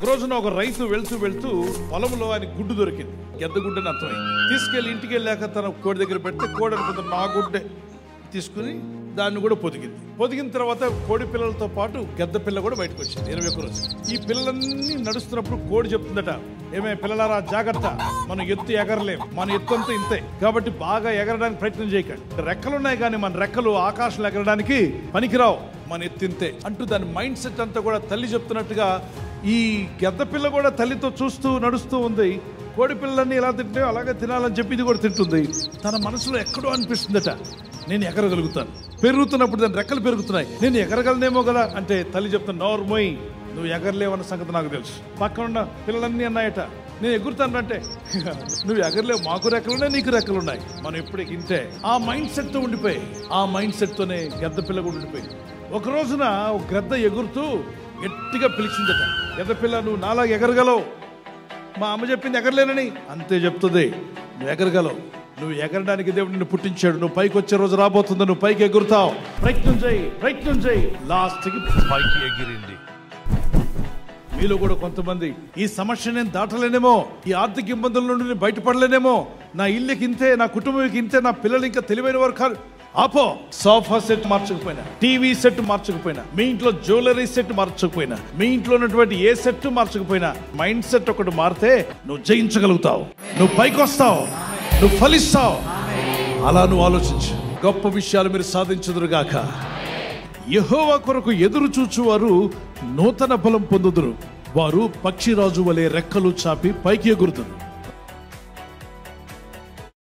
ఒక రోజున ఒక రైతు వెళ్తూ పొలంలో ఆయన గుడ్డు దొరికింది. గెద్ద గుడ్డని అర్థమైంది. తీసుకెళ్లి ఇంటికి వెళ్ళాక తన కోడి దగ్గర పెడితే కోడి అనుకుంటుంది నా గుడ్డే తీసుకుని దాన్ని కూడా పొదిగిన తర్వాత కోడి పిల్లలతో పాటు గెద్ద పిల్ల కూడా బయటకు వచ్చింది 21 రోజు. ఈ పిల్లలన్నీ నడుస్తున్నప్పుడు కోడి చెప్తుందట, ఏమే పిల్లలారా జాగ్రత్త, మనం ఎత్తు ఎగరలేం, మన ఎత్తు అంతా ఇంతే, కాబట్టి బాగా ఎగరడానికి ప్రయత్నం చేయకండి. రెక్కలున్నాయి కానీ మన రెక్కలు ఆకాశంలో ఎగరడానికి పనికిరావు, మన ఎత్తు ఇంతే అంటూ దాని మైండ్ సెట్ అంతా కూడా తల్లి చెప్తున్నట్టుగా ఈ గెద్ద పిల్ల కూడా తల్లితో చూస్తూ నడుస్తూ ఉంది. కోడి పిల్లలన్నీ ఎలా తింటే అలాగే తినాలని చెప్పి ఇది కూడా తింటుంది. తన మనసులో ఎక్కడో అనిపిస్తుందట, నేను ఎగరగలుగుతాను. పెరుగుతున్నప్పుడు దాని రెక్కలు పెరుగుతున్నాయి, నేను ఎగరగలనేమో కదా అంటే తల్లి చెప్తాను, నోర్మోయ్ నువ్వు ఎగరలేవన్న సంగతి నాకు తెలుసు. పక్కన ఉన్న పిల్లలన్నీ అన్నాయట, నేను ఎగురుతాను అంటే నువ్వు ఎగరలేవు, మాకు రెక్కలున్నాయి నీకు రెక్కలున్నాయి, మనం ఎప్పుడు ఇంతే. ఆ మైండ్ సెట్ తో ఉండిపోయి, ఆ మైండ్ సెట్ తోనే గెద్ద పిల్ల కూడా ఉండిపోయి. ఒక రోజున ఒక గెద్ద ఎగురుతూ గట్టిగా పిలిచిందట, గెద్ద పిల్ల నువ్వు నాలా ఎగరగలవు, మా అమ్మ చెప్పింది ఎగరలేనని. అంతే చెప్తుంది, నువ్వు ఎగరగలవు, నువ్వు ఎగరడానికి దేవుడు నిన్ను పుట్టించాడు, నువ్వు పైకి వచ్చే రోజు రాబోతుంది, నువ్వు పైకి ఎగురుతావు, ప్రయత్నం చేయి. లాస్ట్కి పైకి ఎగిరింది. మీలో కూడా కొంతమంది ఈ సమస్య నేను దాటలేనేమో, ఈ ఆర్థిక ఇబ్బందుల నుండి నేను బయటపడలేనేమో, నా ఇల్లుకి ఇంతే, నా కుటుంబానికి ఇంతే, నా పిల్లలు ఇంకా తెలివైన వారు కాదు. ఆపో, సోఫా సెట్ మార్చకపోయినా, టీవీ సెట్ మార్చకపోయినా, మీ ఇంట్లో జ్యువెలరీ సెట్ మార్చకపోయినా, మీ ఇంట్లో ఉన్నటువంటి ఏ సెట్ మార్చకపోయినా, మైండ్ సెట్ ఒకటి మారితే నువ్వు జయించగలుగుతావు, నువ్వు పైకి వస్తావు, నువ్వు ఫలిస్తావు. అలా నువ్వు ఆలోచించు. గొప్ప విషయాలు మీరు సాధించుదురుగాక. యెహోవా కొరకు ఎదురు చూచువారు నూతన బలం పొందుదురు, వారు పక్షిరాజు వలె రెక్కలు చాపి పైకి ఎగురుదురు.